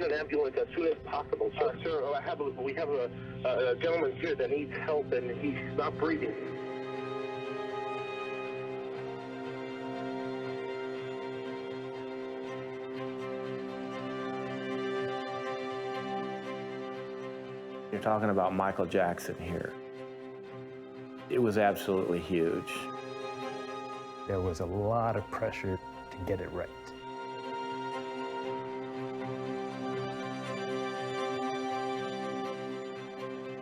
need an ambulance as soon as possible, sir. Sir, we have a gentleman here that needs help, and he's not breathing. You're talking about Michael Jackson here. It was absolutely huge. There was a lot of pressure to get it right.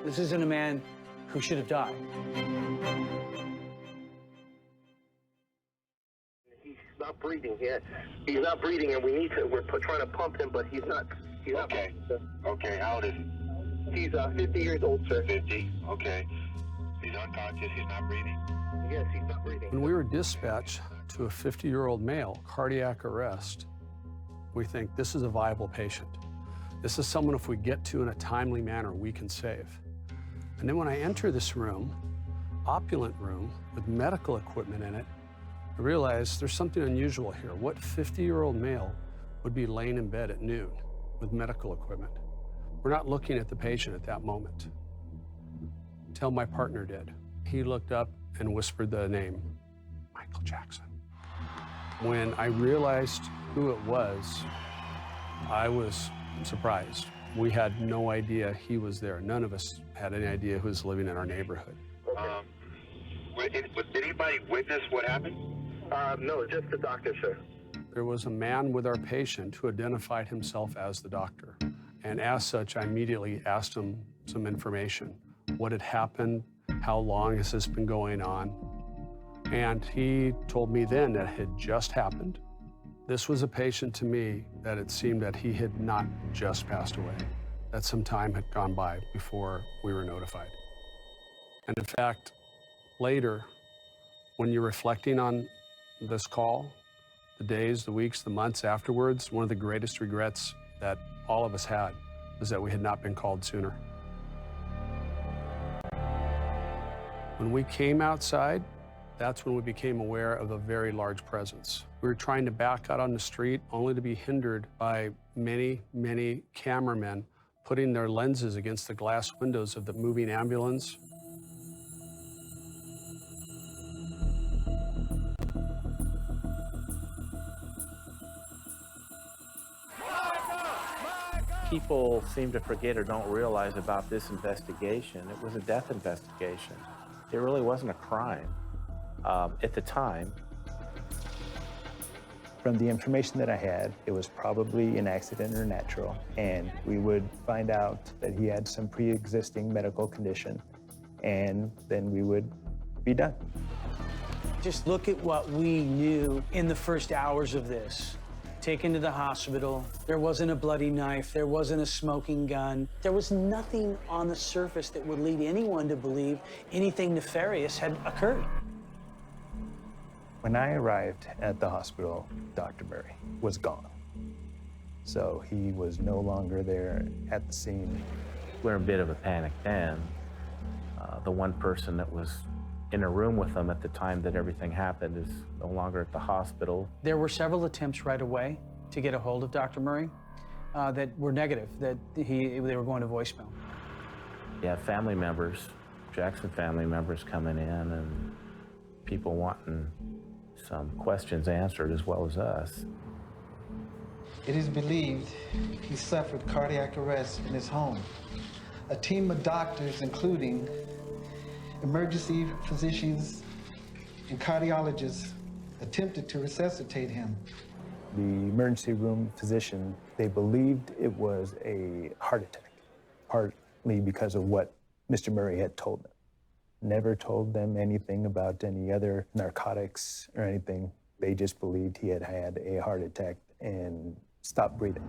This isn't a man who should have died. He's not breathing yet. He's not breathing, and we're trying to pump him, but he's not. Okay. Okay, how old is he? He's 50 years old, sir. 50, okay. He's unconscious, he's not breathing? Yes, he's not breathing. When we were dispatched to a 50-year-old male, cardiac arrest, we think this is a viable patient. This is someone, if we get to in a timely manner, we can save. And then when I enter this room, opulent room with medical equipment in it, I realize there's something unusual here. What 50-year-old male would be laying in bed at noon with medical equipment? We're not looking at the patient at that moment, until my partner did. He looked up and whispered the name, Michael Jackson. When I realized who it was, I was surprised. We had no idea he was there. None of us had any idea who was living in our neighborhood. Did anybody witness what happened? No, just the doctor, sir. There was a man with our patient who identified himself as the doctor. And as such, I immediately asked him some information. What had happened? How long has this been going on? And he told me then that it had just happened. This was a patient to me that it seemed that he had not just passed away, that some time had gone by before we were notified. And in fact, later, when you're reflecting on this call, the days, the weeks, the months afterwards, one of the greatest regrets that all of us had was that we had not been called sooner. When we came outside, that's when we became aware of a very large presence. We were trying to back out on the street only to be hindered by many, many cameramen putting their lenses against the glass windows of the moving ambulance. People seem to forget or don't realize about this investigation. It was a death investigation. It really wasn't a crime at the time. From the information that I had, it was probably an accident or natural, and we would find out that he had some pre-existing medical condition, and then we would be done. Just look at what we knew in the first hours of this. Taken to the hospital, there wasn't a bloody knife, there wasn't a smoking gun. There was nothing on the surface that would lead anyone to believe anything nefarious had occurred. When I arrived at the hospital, Dr. Murray was gone. So he was no longer there at the scene. We're in a bit of a panic then. The one person that was in a room with them at the time that everything happened is no longer at the hospital. There were several attempts right away to get a hold of Dr. Murray that were negative, that they were going to voicemail. Yeah, family members, Jackson family members coming in and people wanting some questions answered as well as us. It is believed he suffered cardiac arrest in his home. A team of doctors, including emergency physicians and cardiologists, attempted to resuscitate him. The emergency room physician, they believed it was a heart attack, partly because of what Mr. Murray had told them. Never told them anything about any other narcotics or anything. They just believed he had had a heart attack and stopped breathing.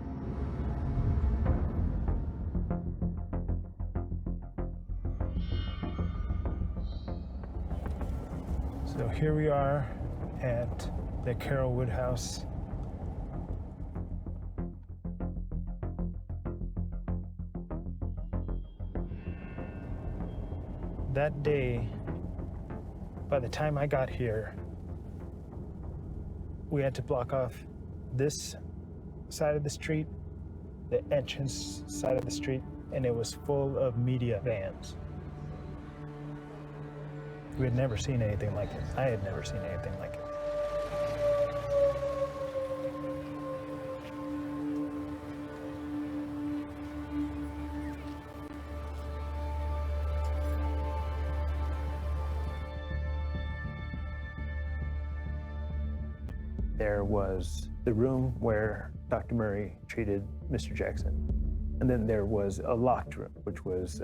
So here we are at the Carrollwood house. That day, by the time I got here, we had to block off this side of the street the entrance side of the street, and it was full of media vans. We had never seen anything like it. I had never seen anything like it. There was the room where Dr. Murray treated Mr. Jackson. And then there was a locked room, which was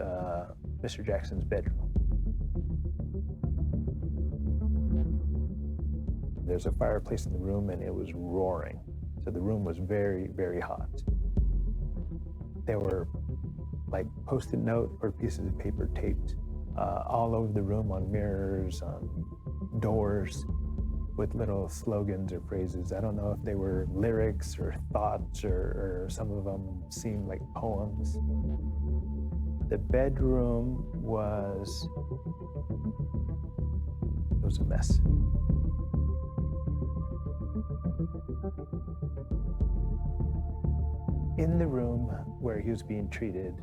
Mr. Jackson's bedroom. There's a fireplace in the room and it was roaring. So the room was very, very hot. There were like Post-it note or pieces of paper taped all over the room, on mirrors, on doors, with little slogans or phrases. I don't know if they were lyrics or thoughts, or some of them seemed like poems. The bedroom was a mess. In the room where he was being treated,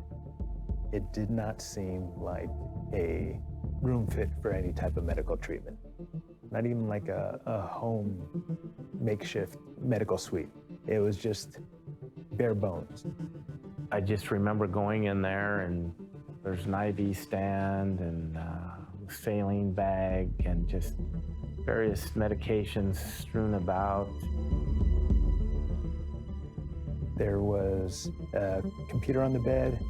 it did not seem like a room fit for any type of medical treatment. Not even like a home makeshift medical suite. It was just bare bones. I just remember going in there and there's an IV stand and a saline bag and just various medications strewn about. There was a computer on the bed.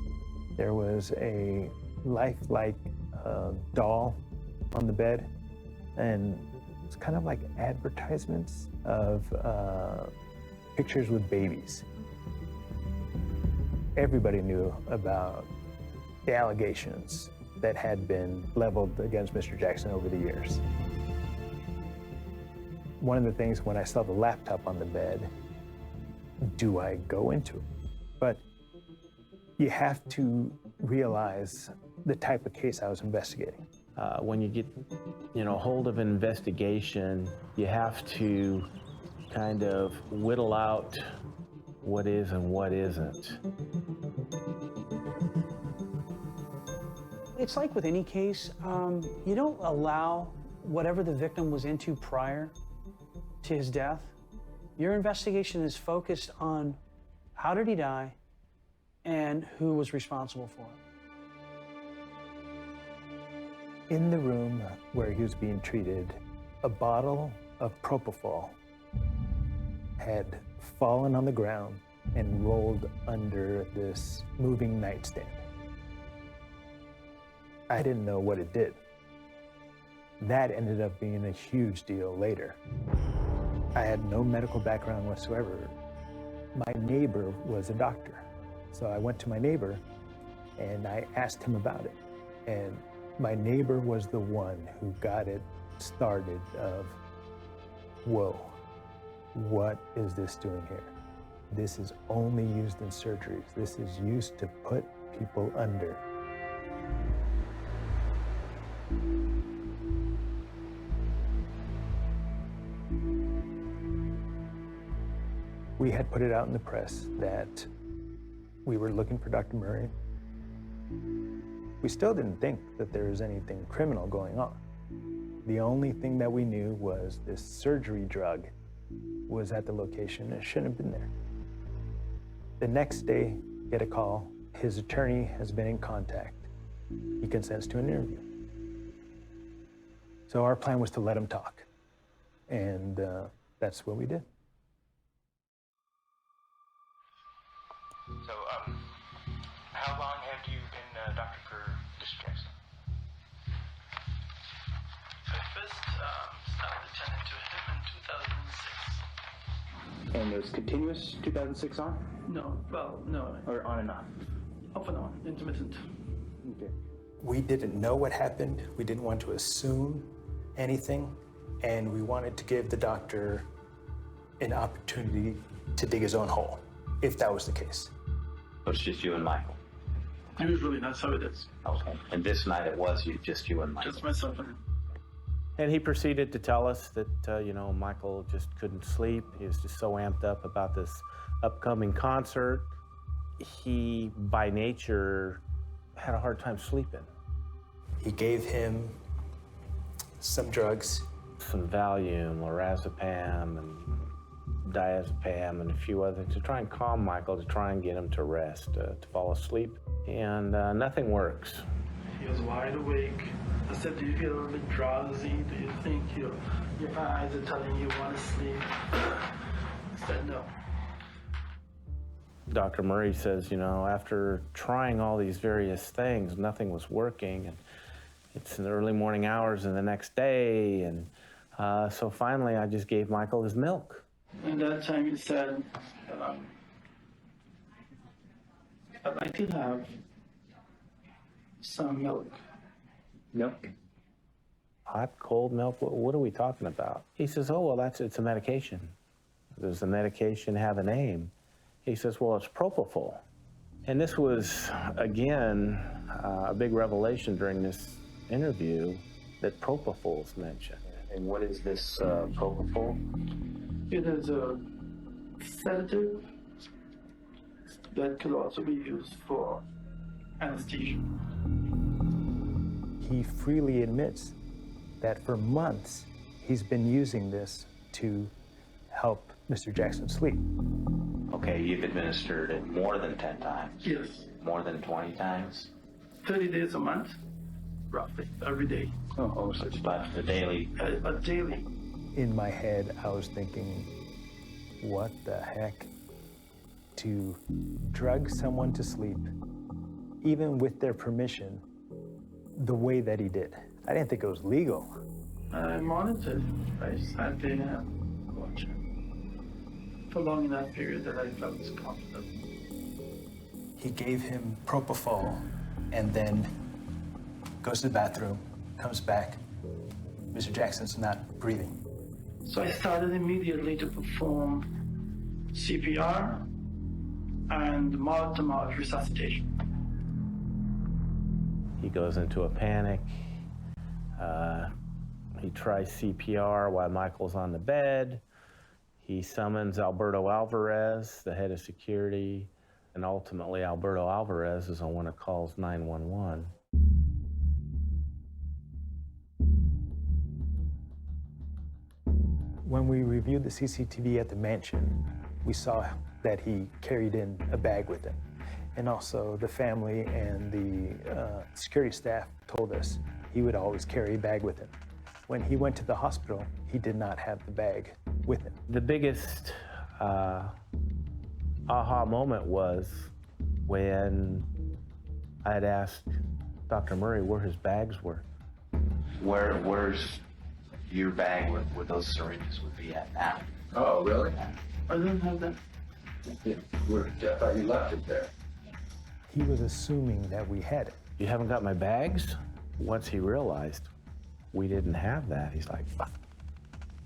There was a lifelike doll on the bed. And it's kind of like advertisements of pictures with babies. Everybody knew about the allegations that had been leveled against Mr. Jackson over the years. One of the things when I saw the laptop on the bed, do I go into it? But you have to realize the type of case I was investigating. When you get, hold of an investigation, you have to kind of whittle out what is and what isn't. It's like with any case, you don't allow whatever the victim was into prior to his death. Your investigation is focused on how did he die and who was responsible for it. In the room where he was being treated, a bottle of propofol had fallen on the ground and rolled under this moving nightstand. I didn't know what it did. That ended up being a huge deal later. I had no medical background whatsoever. My neighbor was a doctor. So I went to my neighbor and I asked him about it. And my neighbor was the one who got it started of, whoa, what is this doing here? This is only used in surgeries. This is used to put people under. We had put it out in the press that we were looking for Dr. Murray. We still didn't think that there was anything criminal going on. The only thing that we knew was this surgery drug was at the location and it shouldn't have been there. The next day, get a call. His attorney has been in contact. He consents to an interview. So our plan was to let him talk. And that's what we did. So, how long have you been a doctor for Mr. Jackson? I first started attending to him in 2006. And it was continuous 2006 on? No, well, no. Or on and off? Off and on, intermittent. Okay. We didn't know what happened. We didn't want to assume anything. And we wanted to give the doctor an opportunity to dig his own hole, if that was the case. So it's just you and Michael? Usually, that's how it is. Okay. And this night it was just you and Michael? Just myself and him. And he proceeded to tell us that, Michael just couldn't sleep. He was just so amped up about this upcoming concert. he, by nature, had a hard time sleeping. He gave him some drugs. Some Valium, lorazepam, and diazepam, and a few others to try and calm Michael, to try and get him to rest, to fall asleep. And nothing works. He was wide awake. I said, do you feel a little bit drowsy? Do you think your eyes are telling you want to sleep? He said no. Dr. Murray says, you know, after trying all these various things, nothing was working. And it's in the early morning hours of the next day. And so finally, I just gave Michael his milk. And that time he said, I'd like to have some milk. Milk? Hot, cold milk? What are we talking about? He says, oh, well, it's a medication. Does the medication have a name? He says, well, it's propofol. And this was, again, a big revelation during this interview that propofol is mentioned. And what is this propofol? It is a sedative that could also be used for anesthesia. He freely admits that for months he's been using this to help Mr. Jackson sleep. Okay, you've administered it more than 10 times? Yes. More than 20 times? 30 days a month, roughly, every day. Oh, so it's about a daily? Daily. In my head, I was thinking, what the heck? To drug someone to sleep, even with their permission, the way that he did. I didn't think it was legal. I monitored. I sat there and watched for long enough period that I felt confident. He gave him propofol and then goes to the bathroom, comes back. Mr. Jackson's not breathing. So I started immediately to perform CPR and mouth-to-mouth resuscitation. He goes into a panic. He tries CPR while Michael's on the bed. He summons Alberto Alvarez, the head of security, and ultimately Alberto Alvarez is the one that calls 911. When we reviewed the CCTV at the mansion, we saw that he carried in a bag with him. And also the family and the security staff told us he would always carry a bag with him. When he went to the hospital, he did not have the bag with him. The biggest aha moment was when I had asked Dr. Murray where his bags were. Where's your bag where those syringes would be at now? Oh, really? I don't have that. I thought you left it there. He was assuming that we had it. You haven't got my bags? Once he realized we didn't have that, he's like,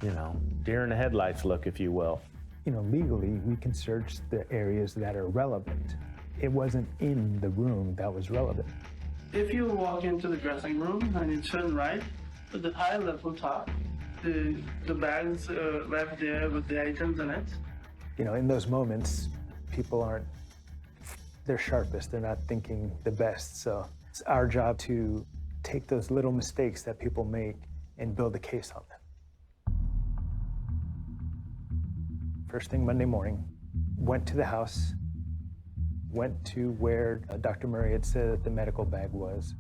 you know, deer in the headlights look, if you will. You know, legally, we can search the areas that are relevant. It wasn't in the room that was relevant. If you walk into the dressing room and you turn right, at the high level top, the bags left there with the items in it. You know, in those moments, people aren't their sharpest. They're not thinking the best. So it's our job to take those little mistakes that people make and build a case on them. First thing Monday morning, went to the house, went to where Dr. Murray had said that the medical bag was.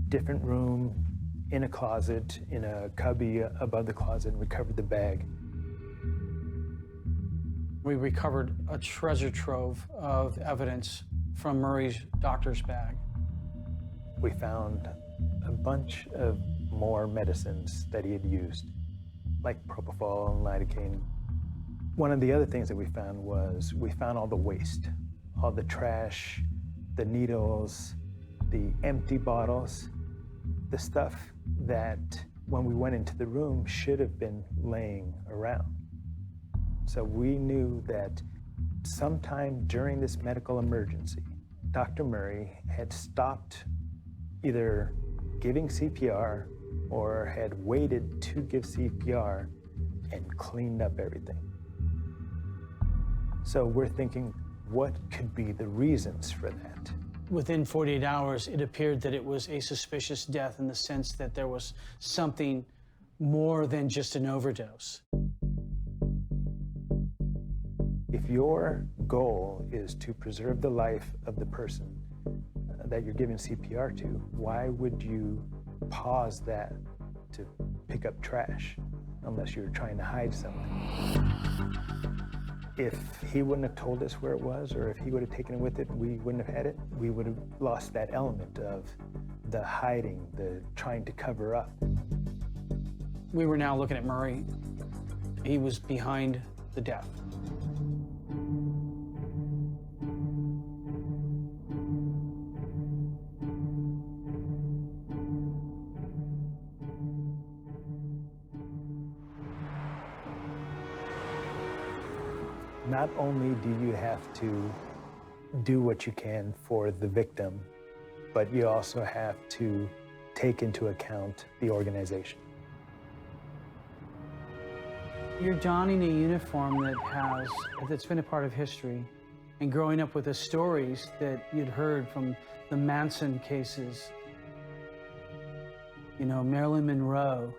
Different room, in a closet, in a cubby above the closet, and recovered the bag. We recovered a treasure trove of evidence from Murray's doctor's bag. We found a bunch of more medicines that he had used, like propofol and lidocaine. One of the other things that we found was we found all the waste, all the trash, the needles, the empty bottles, the stuff that when we went into the room should have been laying around. So we knew that sometime during this medical emergency, Dr. Murray had stopped either giving CPR or had waited to give CPR and cleaned up everything. So we're thinking, what could be the reasons for that? Within 48 hours, it appeared that it was a suspicious death in the sense that there was something more than just an overdose. If your goal is to preserve the life of the person that you're giving CPR to, why would you pause that to pick up trash unless you're trying to hide something? If he wouldn't have told us where it was, or if he would have taken it with it, we wouldn't have had it. We would have lost that element of the hiding, the trying to cover up. We were now looking at Murray. He was behind the death. Not only do you have to do what you can for the victim, but you also have to take into account the organization. You're donning a uniform that's been a part of history, and growing up with the stories that you'd heard from the Manson cases, you know, Marilyn Monroe,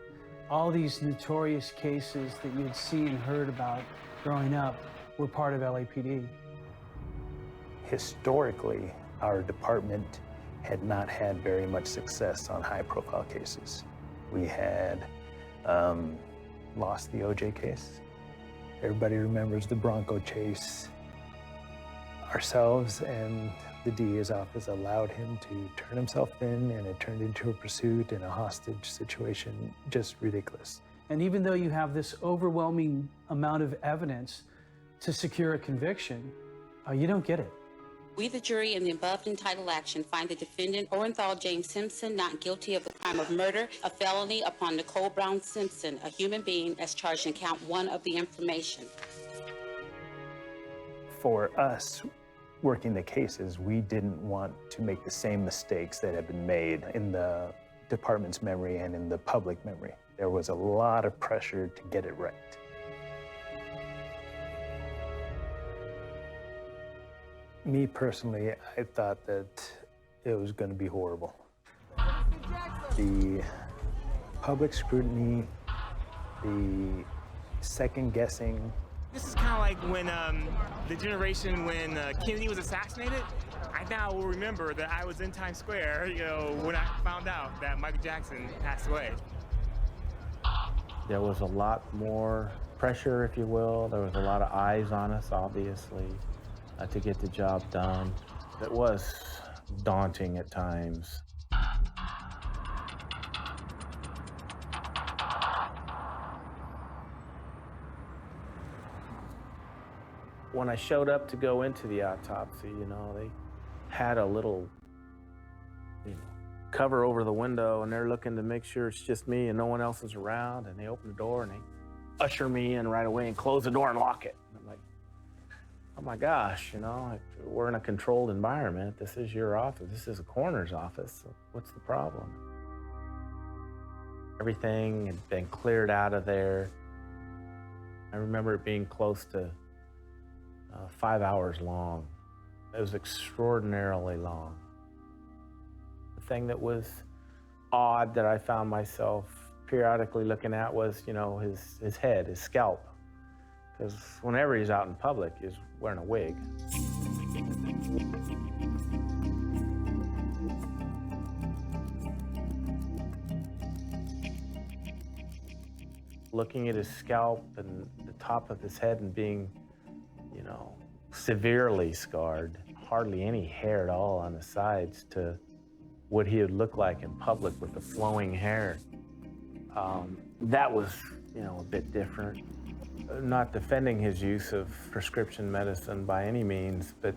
all these notorious cases that you'd seen and heard about growing up were part of LAPD. Historically, our department had not had very much success on high-profile cases. We had lost the OJ case. Everybody remembers the Bronco chase. Ourselves and the DA's office allowed him to turn himself in, and it turned into a pursuit and a hostage situation, just ridiculous. And even though you have this overwhelming amount of evidence to secure a conviction, you don't get it. We, the jury, in the above entitled action, find the defendant, Orenthal James Simpson, not guilty of the crime of murder, a felony upon Nicole Brown Simpson, a human being, as charged in count 1 of the information. For us, working the cases, we didn't want to make the same mistakes that have been made in the department's memory and in the public memory. There was a lot of pressure to get it right. Me personally, I thought that it was going to be horrible. The public scrutiny, the second guessing. This is kind of like when the generation when Kennedy was assassinated. I now will remember that I was in Times Square, you know, when I found out that Michael Jackson passed away. There was a lot more pressure, if you will. There was a lot of eyes on us, obviously, to get the job done. It was daunting at times. When I showed up to go into the autopsy, you know, they had a little cover over the window, and they're looking to make sure it's just me and no one else is around, and they open the door and they usher me in right away and close the door and lock it. And I'm like, oh my gosh, you know, we're in a controlled environment. This is your office. This is a coroner's office. So what's the problem? Everything had been cleared out of there. I remember it being close to 5 hours long. It was extraordinarily long. The thing that was odd that I found myself periodically looking at was, you know, his head, his scalp. Because whenever he's out in public, he's wearing a wig. Looking at his scalp and the top of his head and being, you know, severely scarred, hardly any hair at all on the sides, to what he would look like in public with the flowing hair. That was, you know, a bit different. Not defending his use of prescription medicine by any means, but,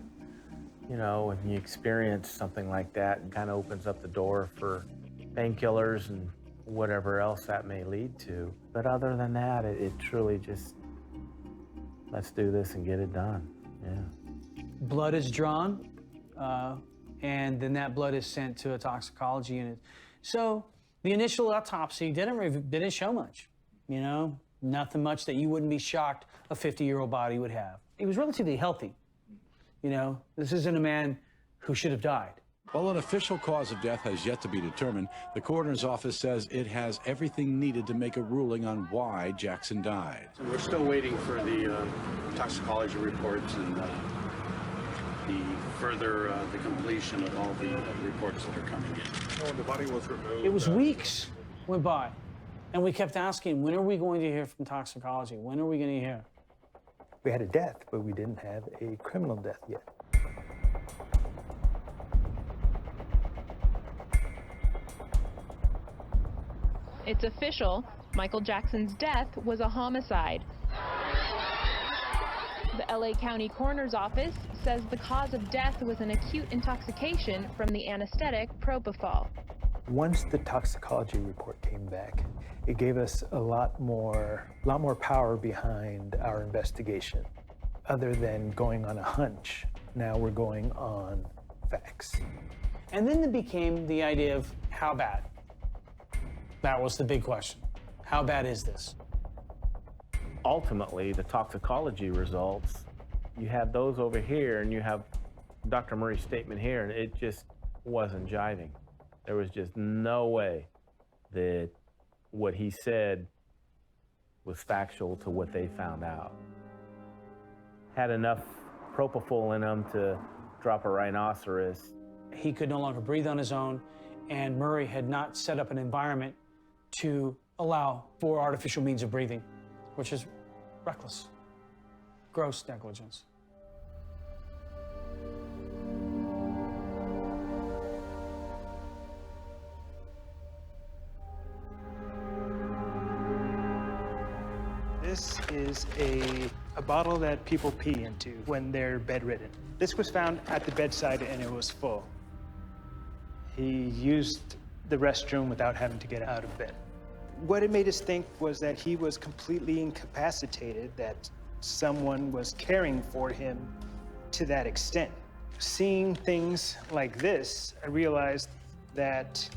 you know, when you experience something like that, it kind of opens up the door for painkillers and whatever else that may lead to. But other than that, it truly just, let's do this and get it done, yeah. Blood is drawn, and then that blood is sent to a toxicology unit. So the initial autopsy didn't show much, you know? Nothing much that you wouldn't be shocked a 50-year-old body would have. He was relatively healthy. You know, this isn't a man who should have died. While an official cause of death has yet to be determined, the coroner's office says it has everything needed to make a ruling on why Jackson died. We're still waiting for the toxicology reports and the completion of all the reports that are coming in. When the body was removed, It was weeks went by, and we kept asking, when are we going to hear from toxicology? When are we going to hear? We had a death, but we didn't have a criminal death yet. It's official. Michael Jackson's death was a homicide. The LA County Coroner's Office says the cause of death was an acute intoxication from the anesthetic propofol. Once the toxicology report came back, it gave us a lot more power behind our investigation. Other than going on a hunch, now we're going on facts. And then it became the idea of how bad. That was the big question. How bad is this? Ultimately, the toxicology results, you have those over here and you have Dr. Murray's statement here, and it just wasn't jiving. There was just no way that what he said was factual to what they found out. Had enough propofol in him to drop a rhinoceros. He could no longer breathe on his own, and Murray had not set up an environment to allow for artificial means of breathing, which is reckless, gross negligence. This is a bottle that people pee into when they're bedridden. This was found at the bedside and it was full. He used the restroom without having to get out of bed. What it made us think was that he was completely incapacitated, that someone was caring for him to that extent. Seeing things like this, I realized that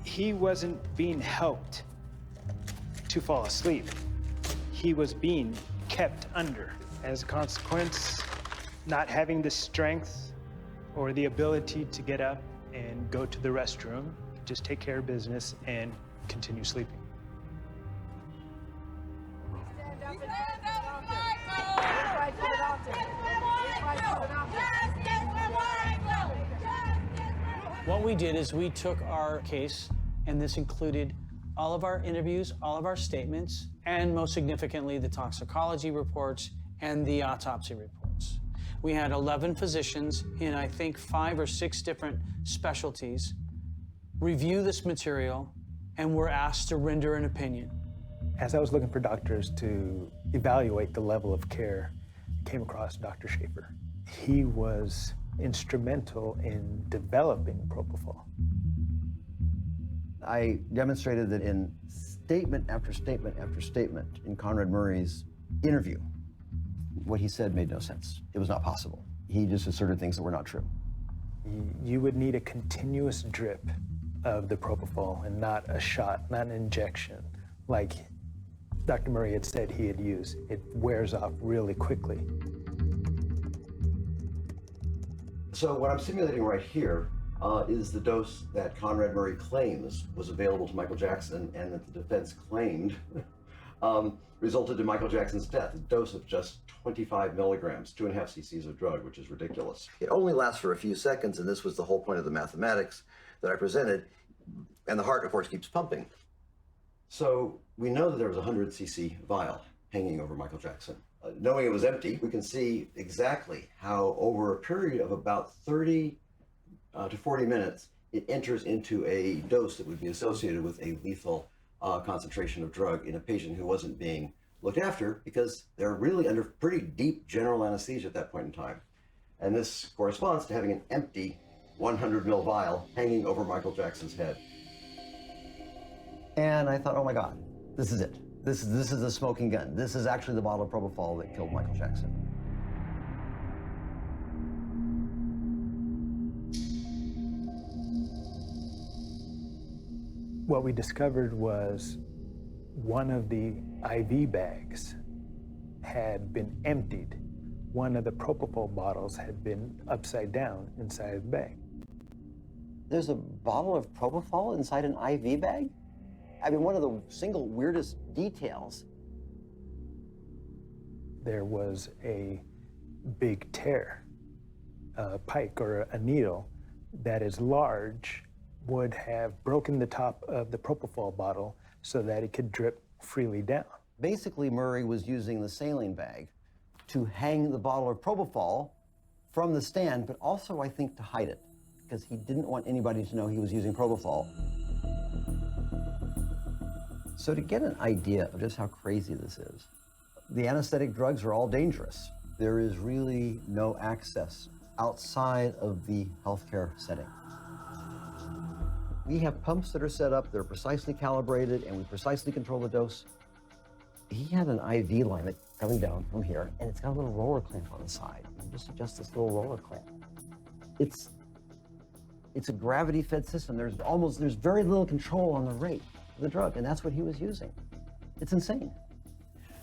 he wasn't being helped to fall asleep. He was being kept under. As a consequence, not having the strength or the ability to get up and go to the restroom, just take care of business and continue sleeping. What we did is we took our case, and this included all of our interviews, all of our statements, and most significantly, the toxicology reports and the autopsy reports. We had 11 physicians in, I think, 5 or 6 different specialties review this material, and were asked to render an opinion. As I was looking for doctors to evaluate the level of care, I came across Dr. Schaefer. He was instrumental in developing propofol. I demonstrated that in statement after statement after statement in Conrad Murray's interview, what he said made no sense. It was not possible. He just asserted things that were not true. You would need a continuous drip of the propofol and not a shot, not an injection, like Dr. Murray had said he had used. It wears off really quickly. So what I'm simulating right here is the dose that Conrad Murray claims was available to Michael Jackson and that the defense claimed resulted in Michael Jackson's death, a dose of just 25 milligrams, 2.5 cc's of drug, which is ridiculous. It only lasts for a few seconds, and this was the whole point of the mathematics that I presented, and the heart, of course, keeps pumping. So we know that there was a 100 cc vial hanging over Michael Jackson. Knowing it was empty, we can see exactly how over a period of about 30 to 40 minutes, it enters into a dose that would be associated with a lethal concentration of drug in a patient who wasn't being looked after because they're really under pretty deep general anesthesia at that point in time. And this corresponds to having an empty 100 ml vial hanging over Michael Jackson's head. And I thought, oh my God, this is it. This is the smoking gun. This is actually the bottle of propofol that killed Michael Jackson. What we discovered was one of the IV bags had been emptied. One of the propofol bottles had been upside down inside the bag. There's a bottle of propofol inside an IV bag? I mean, one of the single weirdest details. There was a big tear. A pike or a needle that is large would have broken the top of the propofol bottle so that it could drip freely down. Basically, Murray was using the saline bag to hang the bottle of propofol from the stand, but also, I think, to hide it, because he didn't want anybody to know he was using propofol. So to get an idea of just how crazy this is, the anesthetic drugs are all dangerous. There is really no access outside of the healthcare setting. We have pumps that are set up, they're precisely calibrated, and we precisely control the dose. He had an IV line that coming down from here, and it's got a little roller clamp on the side. You just adjust this little roller clamp. It's a gravity-fed system. There's very little control on the rate of the drug, and that's what he was using. It's insane.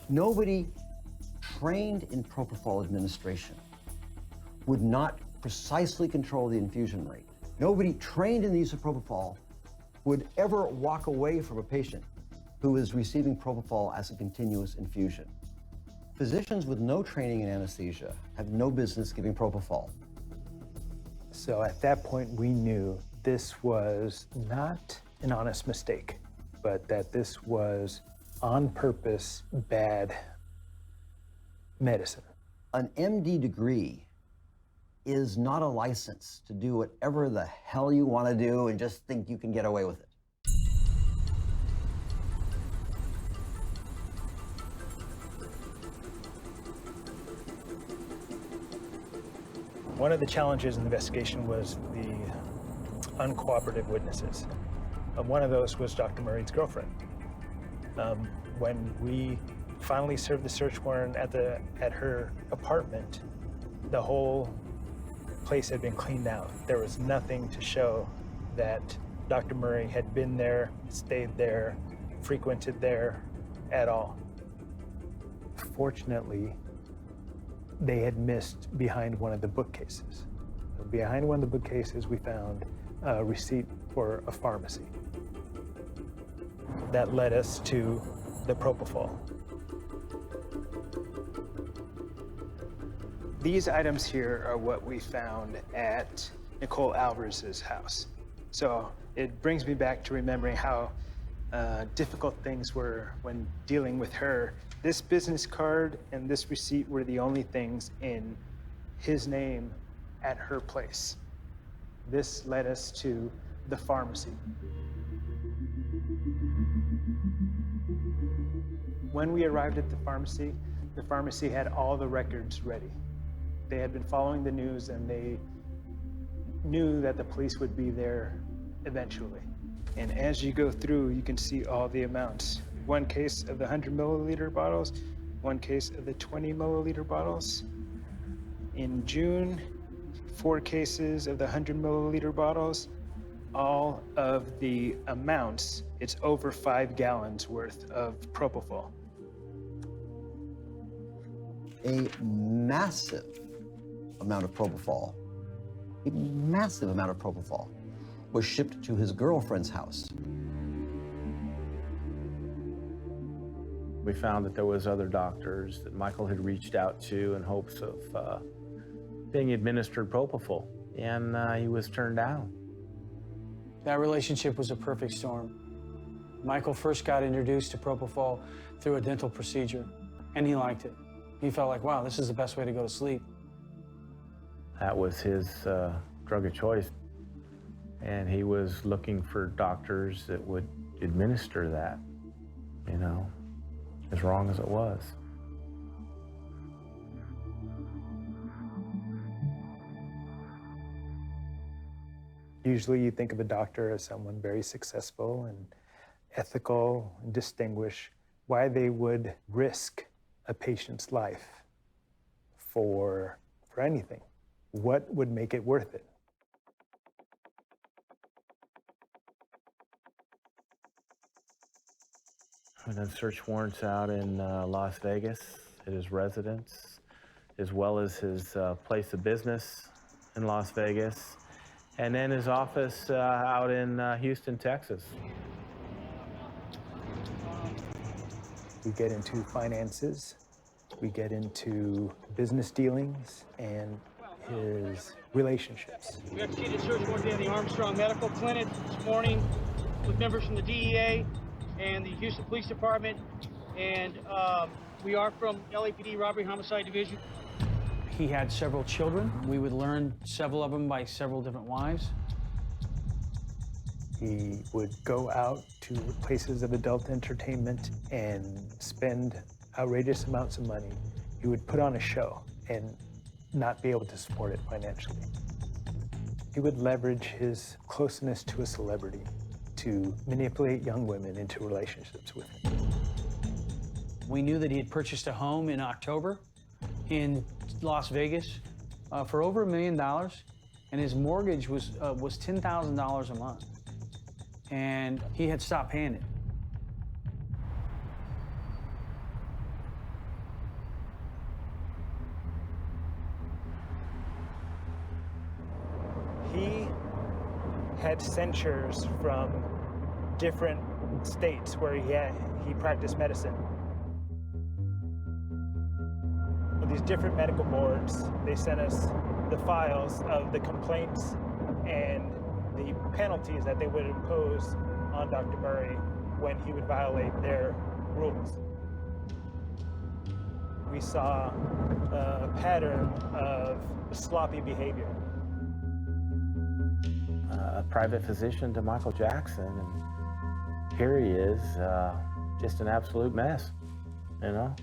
Nobody trained in propofol administration would not precisely control the infusion rate. Nobody trained in the use of propofol would ever walk away from a patient who is receiving propofol as a continuous infusion. Physicians with no training in anesthesia have no business giving propofol. So at that point, we knew this was not an honest mistake, but that this was on purpose bad medicine. An MD degree is not a license to do whatever the hell you want to do and just think you can get away with it. One of the challenges in the investigation was the uncooperative witnesses. One of those was Dr. Murray's girlfriend. When we finally served the search warrant at her apartment, the whole place had been cleaned out. There was nothing to show that Dr. Murray had been there, stayed there, frequented there at all. Fortunately, they had missed behind one of the bookcases. Behind one of the bookcases, we found a receipt for a pharmacy. That led us to the propofol. These items here are what we found at Nicole Alvarez's house. So it brings me back to remembering how difficult things were when dealing with her. This business card and this receipt were the only things in his name at her place. This led us to the pharmacy. When we arrived at the pharmacy had all the records ready. They had been following the news and they knew that the police would be there eventually. And as you go through, you can see all the amounts. One case of the 100 milliliter bottles, one case of the 20 milliliter bottles. In June, 4 cases of the 100 milliliter bottles. All of the amounts, it's over 5 gallons worth of propofol. A massive amount of propofol, was shipped to his girlfriend's house. We found that there was other doctors that Michael had reached out to in hopes of being administered propofol, and he was turned down. That relationship was a perfect storm. Michael first got introduced to propofol through a dental procedure, and he liked it. He felt like, wow, this is the best way to go to sleep. That was his drug of choice, and he was looking for doctors that would administer that, you know, as wrong as it was. Usually you think of a doctor as someone very successful and ethical and distinguished. Why they would risk a patient's life for anything. What would make it worth it? We done search warrants out in Las Vegas, at his residence, as well as his place of business in Las Vegas, and then his office out in Houston, Texas. We get into finances, we get into business dealings, and his relationships. We executed a search warrant in the Armstrong Medical Clinic this morning with members from the DEA and the Houston Police Department, and we are from LAPD Robbery Homicide Division. He had several children. We would learn several of them by several different wives. He would go out to places of adult entertainment and spend outrageous amounts of money. He would put on a show and not be able to support it financially. He would leverage his closeness to a celebrity to manipulate young women into relationships with him. We knew that he had purchased a home in October in Las Vegas for over $1 million, and his mortgage was $10,000 a month. And he had stopped paying it. He had censures from different states where he practiced medicine. With these different medical boards, they sent us the files of the complaints and the penalties that they would impose on Dr. Murray when he would violate their rules. We saw a pattern of sloppy behavior. A private physician to Michael Jackson, and here he is, just an absolute mess, you know?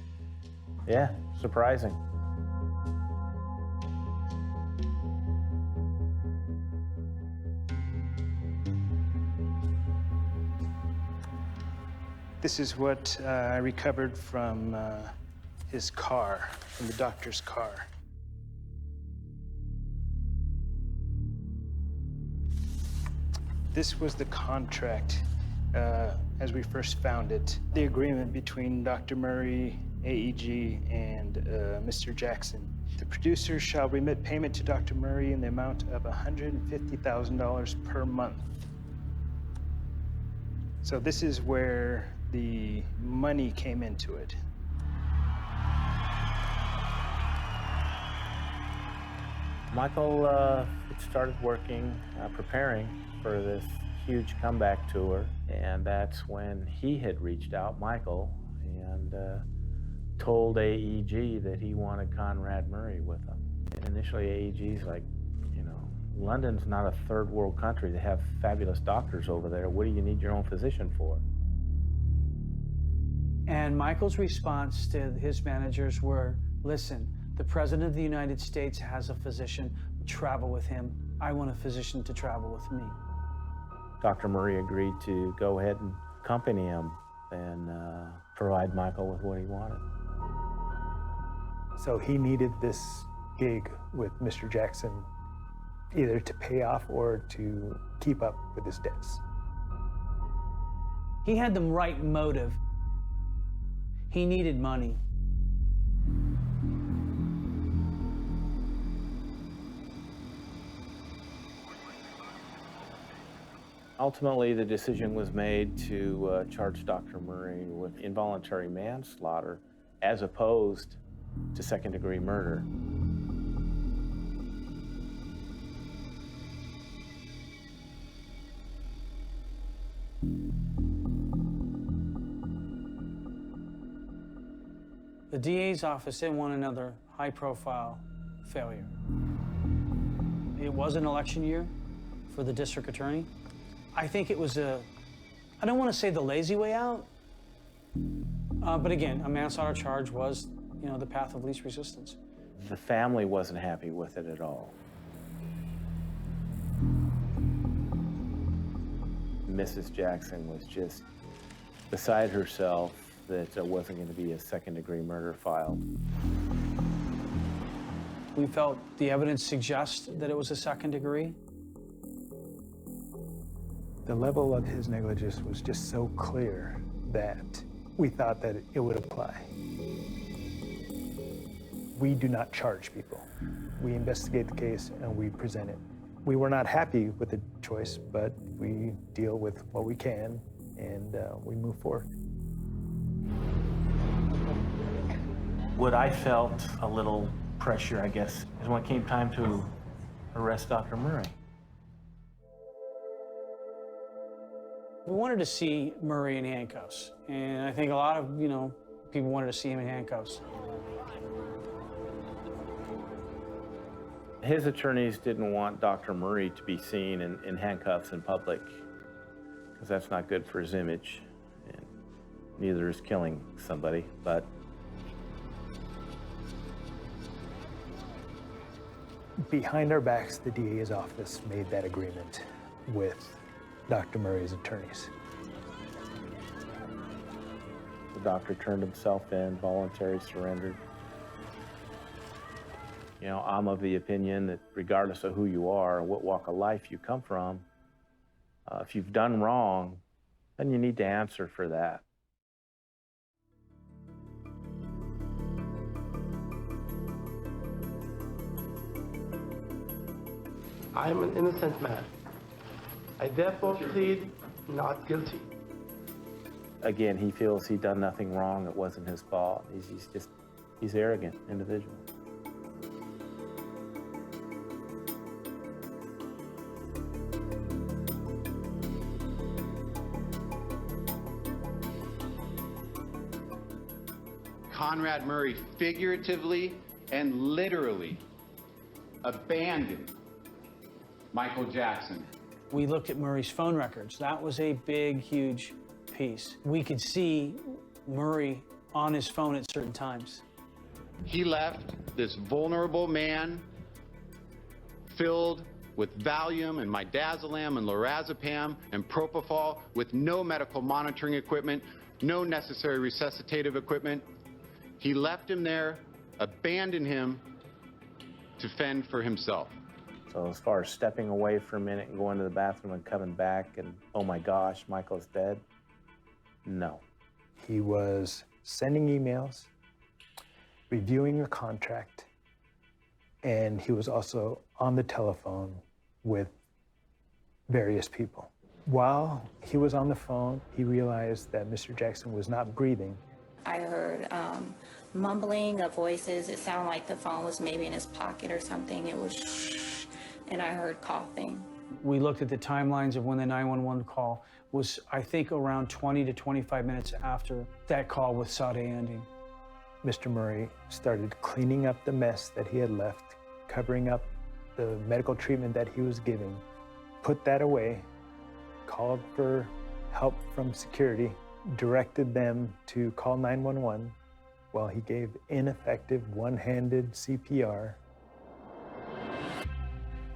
Yeah, surprising. This is what I recovered from his car, from the doctor's car. This was the contract as we first found it. The agreement between Dr. Murray, AEG, and Mr. Jackson. The producer shall remit payment to Dr. Murray in the amount of $150,000 per month. So this is where the money came into it. Michael started working, preparing for this huge comeback tour, and that's when he had reached out, Michael, and told AEG that he wanted Conrad Murray with him. And initially, AEG's like, you know, London's not a third world country. They have fabulous doctors over there. What do you need your own physician for? And Michael's response to his managers were, listen, the President of the United States has a physician, travel with him. I want a physician to travel with me. Dr. Murray agreed to go ahead and accompany him and provide Michael with what he wanted. So he needed this gig with Mr. Jackson either to pay off or to keep up with his debts. He had the right motive. He needed money. Ultimately, the decision was made to charge Dr. Murray with involuntary manslaughter as opposed to second-degree murder. The DA's office didn't want another high-profile failure. It was an election year for the district attorney. I think it was I don't want to say the lazy way out, but again, a manslaughter charge was, you know, the path of least resistance. The family wasn't happy with it at all. Mrs. Jackson was just beside herself that it wasn't going to be a second-degree murder filed. We felt the evidence suggests that it was a second degree. The level of his negligence was just so clear that we thought that it would apply. We do not charge people. We investigate the case and we present it. We were not happy with the choice, but we deal with what we can and we move forward. What I felt a little pressure, I guess, is when it came time to arrest Dr. Murray. We wanted to see Murray in handcuffs, and I think a lot of, people wanted to see him in handcuffs. His attorneys didn't want Dr. Murray to be seen in handcuffs in public, because that's not good for his image, and neither is killing somebody, but behind our backs, the DA's office made that agreement with Dr. Murray's attorneys. the doctor turned himself in, voluntary surrendered. You know, I'm of the opinion that regardless of who you are and what walk of life you come from, if you've done wrong, then you need to answer for that. I am an innocent man. I therefore plead not guilty. Again, he feels he'd done nothing wrong. It wasn't his fault. He's arrogant individual. Conrad Murray figuratively and literally abandoned Michael Jackson. We looked at Murray's phone records. That was a big, huge piece. We could see Murray on his phone at certain times. He left this vulnerable man filled with Valium and midazolam and lorazepam and propofol with no medical monitoring equipment, no necessary resuscitative equipment. He left him there, abandoned him to fend for himself. So as far as stepping away for a minute and going to the bathroom and coming back and, oh my gosh, Michael's dead, no. He was sending emails, reviewing a contract, and he was also on the telephone with various people. While he was on the phone, he realized that Mr. Jackson was not breathing. I heard mumbling of voices. It sounded like the phone was maybe in his pocket or something. It was shh, and I heard coughing. We looked at the timelines of when the 911 call was, I think, around 20 to 25 minutes after that call with Sade ending. Mr. Murray started cleaning up the mess that he had left, covering up the medical treatment that he was giving, put that away, called for help from security, directed them to call 911 while he gave ineffective one-handed CPR,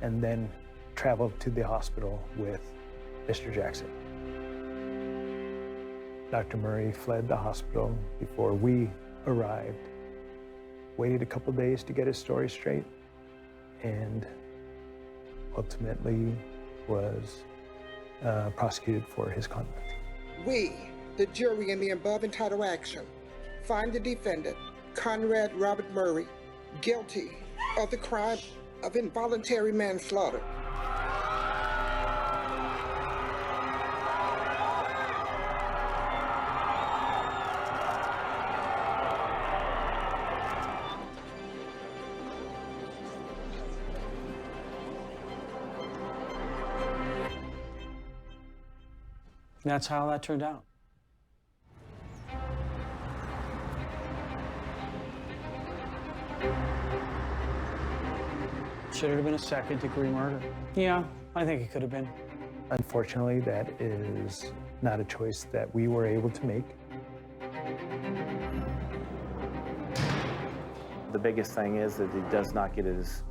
and then traveled to the hospital with Mr. Jackson. Dr. Murray fled the hospital before we arrived, waited a couple days to get his story straight, and ultimately was prosecuted for his conduct. We, the jury in the above entitled action, find the defendant, Conrad Robert Murray, guilty of the crime of involuntary manslaughter. That's how that turned out. Should it have been a second-degree murder? Yeah, I think it could have been. Unfortunately, that is not a choice that we were able to make. The biggest thing is that he does not get his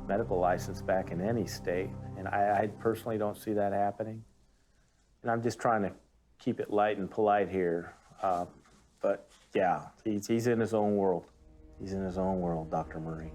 medical license back in any state, and I personally don't see that happening. And I'm just trying to keep it light and polite here, but yeah, he's in his own world. He's in his own world, Dr. Murray.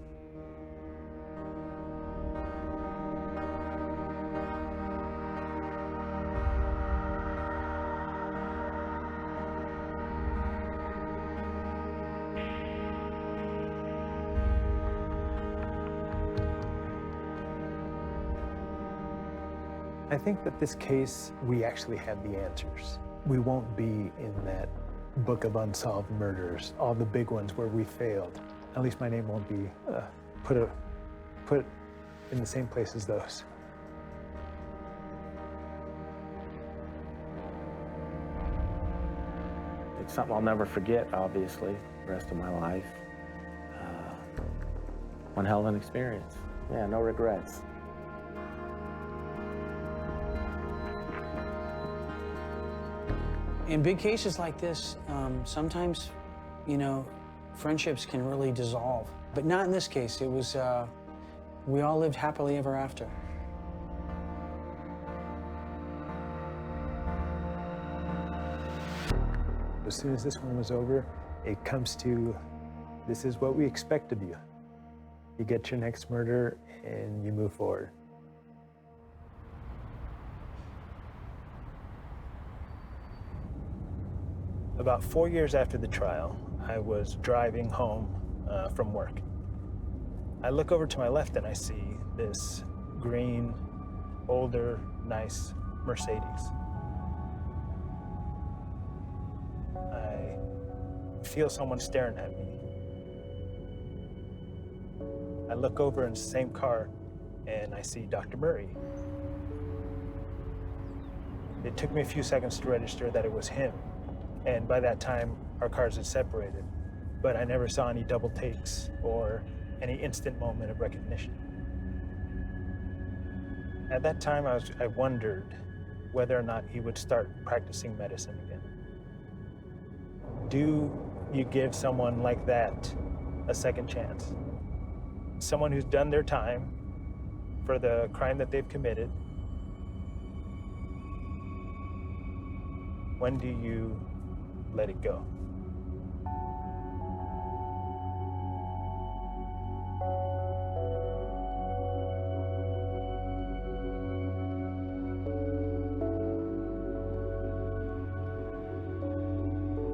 I think that this case, we actually have the answers. We won't be in that book of unsolved murders, all the big ones where we failed. At least my name won't be put in the same place as those. It's something I'll never forget, obviously, the rest of my life. One hell of an experience. Yeah, no regrets. In big cases like this, sometimes, you know, friendships can really dissolve. But not in this case. It was, we all lived happily ever after. As soon as this one was over, it comes to, this is what we expect of you. You get your next murder and you move forward. About 4 years after the trial, I was driving home from work. I look over to my left and I see this green, older, nice Mercedes. I feel someone staring at me. I look over in the same car and I see Dr. Murray. It took me a few seconds to register that it was him. And by that time, our cars had separated. But I never saw any double takes or any instant moment of recognition. At that time, I wondered whether or not he would start practicing medicine again. Do you give someone like that a second chance? Someone who's done their time for the crime that they've committed. When do you let it go?